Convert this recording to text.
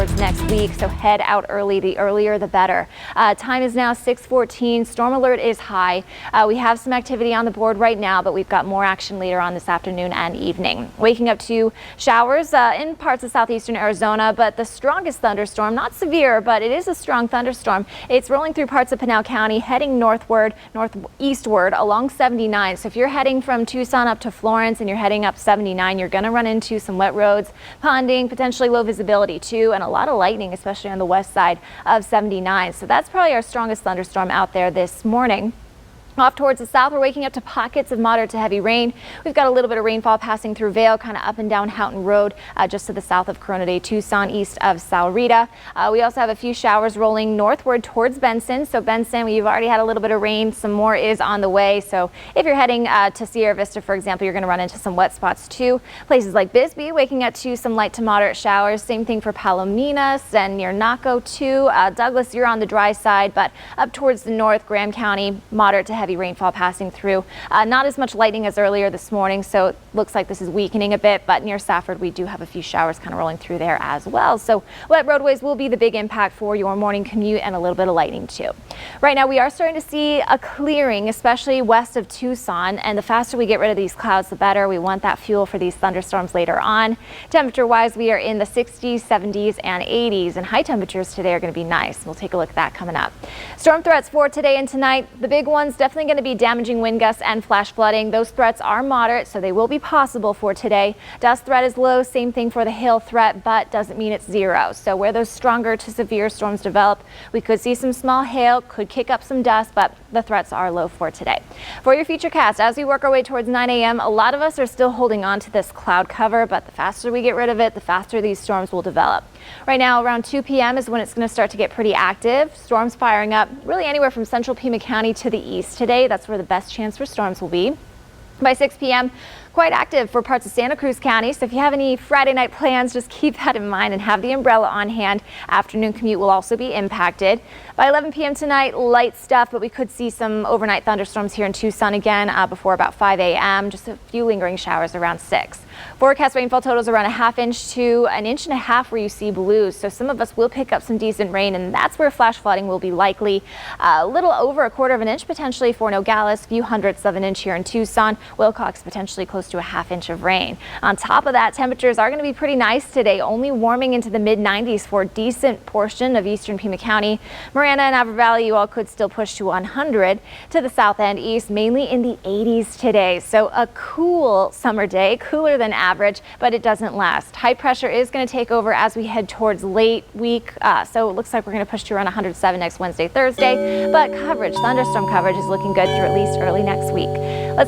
towards next week, so head out early. The earlier the better. Time is now 6:14. Storm alert is high. We have some activity on the board right now, but we've got more action later on this afternoon and evening. Waking up to showers in parts of southeastern Arizona, but the strongest thunderstorm, not severe, but it is a strong thunderstorm. It's rolling through parts of Pinal County, heading northeastward along 79. So if you're heading from Tucson up to Florence and you're heading up 79, you're going to run into some wet roads, ponding, potentially low visibility too, and a lot of lightning, especially on the west side of 79. So that's probably our strongest thunderstorm out there this morning. Off towards the south, we're waking up to pockets of moderate to heavy rain. We've got a little bit of rainfall passing through Vail, kind of up and down Houghton Road, just to the south of Corona de Tucson, east of Sahuarita. We also have a few showers rolling northward towards Benson. So Benson, we've already had a little bit of rain. Some more is on the way. So if you're heading to Sierra Vista, for example, you're going to run into some wet spots too. Places like Bisbee, waking up to some light to moderate showers. Same thing for Palominas and near Naco too. Douglas, you're on the dry side, but up towards the north, Graham County, moderate to heavy rainfall passing through. Not as much lightning as earlier this morning, so it looks like this is weakening a bit, but near Safford we do have a few showers kind of rolling through there as well. So wet roadways will be the big impact for your morning commute, and a little bit of lightning too. Right now we are starting to see a clearing, especially west of Tucson, and the faster we get rid of these clouds, the better. We want that fuel for these thunderstorms later on. Temperature wise, we are in the 60s, 70s, and 80s, and high temperatures today are going to be nice. We'll take a look at that coming up. Storm threats for today and tonight. The big ones definitely going to be damaging wind gusts and flash flooding. Those threats are moderate, so they will be possible for today. Dust threat is low, same thing for the hail threat, but doesn't mean it's zero. So where those stronger to severe storms develop, we could see some small hail, could kick up some dust, but the threats are low for today. For your futurecast, as we work our way towards 9 a.m., a lot of us are still holding on to this cloud cover, but the faster we get rid of it, the faster these storms will develop. Right now, around 2 p.m. is when it's going to start to get pretty active. Storms firing up really anywhere from central Pima County to the east today. That's where the best chance for storms will be. By 6 p.m., quite active for parts of Santa Cruz County. So if you have any Friday night plans, just keep that in mind and have the umbrella on hand. Afternoon commute will also be impacted. By 11 p.m. tonight, light stuff, but we could see some overnight thunderstorms here in Tucson again before about 5 a.m. Just a few lingering showers around 6. Forecast rainfall totals around 1/2 inch to 1.5 inches where you see blues. So some of us will pick up some decent rain, and that's where flash flooding will be likely. A little over 1/4 inch potentially for Nogales, few hundredths of an inch here in Tucson. Wilcox potentially close to 1/2 inch of rain. On top of that, temperatures are going to be pretty nice today, only warming into the mid-90s for a decent portion of eastern Pima County. Marana and Avra Valley, you all could still push to 100 to the south and east, mainly in the 80s today. So a cool summer day, cooler than average, but it doesn't last. High pressure is going to take over as we head towards late week. So it looks like we're going to push to around 107 next Wednesday, Thursday, but thunderstorm coverage is looking good through at least early next week.